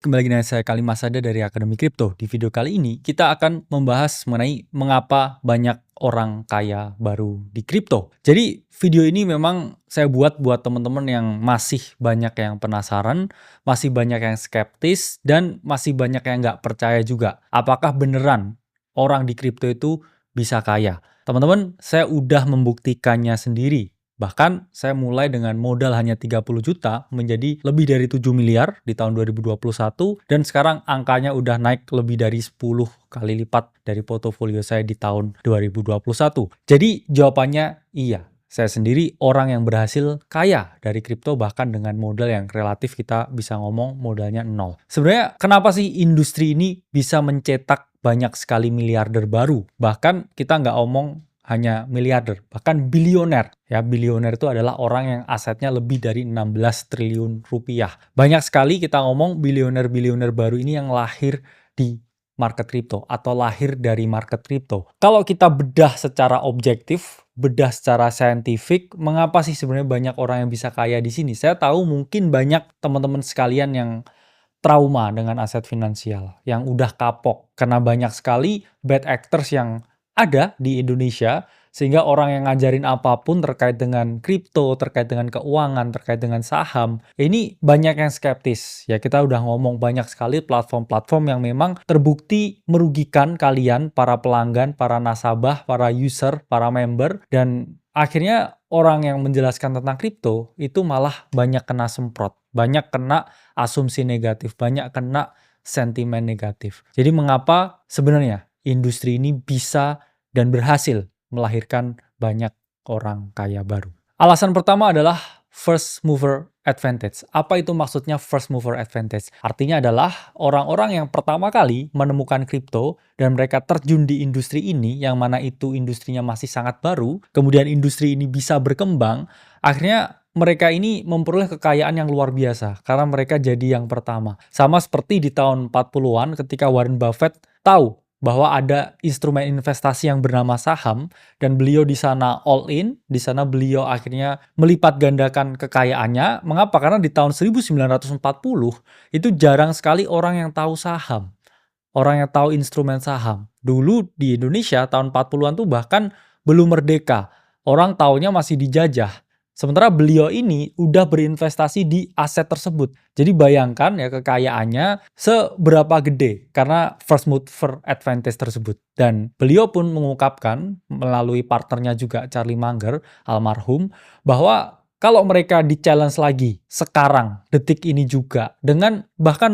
Kembali lagi dengan saya Kali Masada dari Akademi Kripto. Di video kali ini kita akan membahas mengenai mengapa banyak orang kaya baru di kripto. Jadi video ini memang saya buat teman-teman yang masih banyak yang penasaran, masih banyak yang skeptis, dan masih banyak yang nggak percaya juga. Apakah beneran orang di kripto itu bisa kaya? Teman-teman, saya udah membuktikannya sendiri. Bahkan saya mulai dengan modal hanya 30 juta menjadi lebih dari 7 miliar di tahun 2021 dan sekarang angkanya udah naik lebih dari 10 kali lipat dari portofolio saya di tahun 2021. Jadi jawabannya iya. Saya sendiri orang yang berhasil kaya dari kripto bahkan dengan modal yang relatif kita bisa ngomong modalnya nol. Sebenarnya kenapa sih industri ini bisa mencetak banyak sekali miliarder baru? Bahkan kita nggak omong hanya miliarder, bahkan bilioner. Ya, bilioner itu adalah orang yang asetnya lebih dari 16 triliun rupiah. Banyak sekali kita ngomong bilioner-bilioner baru ini yang lahir di market kripto atau lahir dari market kripto. Kalau kita bedah secara objektif, bedah secara saintifik, mengapa sih sebenarnya banyak orang yang bisa kaya di sini? Saya tahu mungkin banyak teman-teman sekalian yang trauma dengan aset finansial, yang udah kapok karena banyak sekali bad actors yang ada di Indonesia, sehingga orang yang ngajarin apapun terkait dengan kripto, terkait dengan keuangan, terkait dengan saham, ini banyak yang skeptis. Ya, kita udah ngomong banyak sekali platform-platform yang memang terbukti merugikan kalian, para pelanggan, para nasabah, para user, para member, dan akhirnya orang yang menjelaskan tentang kripto itu malah banyak kena semprot, banyak kena asumsi negatif, banyak kena sentimen negatif. Jadi mengapa sebenarnya industri ini bisa dan berhasil melahirkan banyak orang kaya baru? Alasan pertama adalah first mover advantage. Apa itu maksudnya first mover advantage? Artinya adalah orang-orang yang pertama kali menemukan kripto dan mereka terjun di industri ini, yang mana itu industrinya masih sangat baru, kemudian industri ini bisa berkembang, akhirnya mereka ini memperoleh kekayaan yang luar biasa karena mereka jadi yang pertama. Sama seperti di tahun 40-an ketika Warren Buffett tahu bahwa ada instrumen investasi yang bernama saham dan beliau di sana all in, di sana beliau akhirnya melipat gandakan kekayaannya. Mengapa? Karena di tahun 1940 itu jarang sekali orang yang tahu saham, orang yang tahu instrumen saham. Dulu di Indonesia tahun 40-an tuh bahkan belum merdeka. Orang taunya masih dijajah. Sementara beliau ini udah berinvestasi di aset tersebut. Jadi bayangkan ya kekayaannya seberapa gede karena first mover advantage tersebut. Dan beliau pun mengungkapkan melalui partnernya juga Charlie Munger, almarhum, bahwa kalau mereka di-challenge lagi sekarang, detik ini juga, dengan bahkan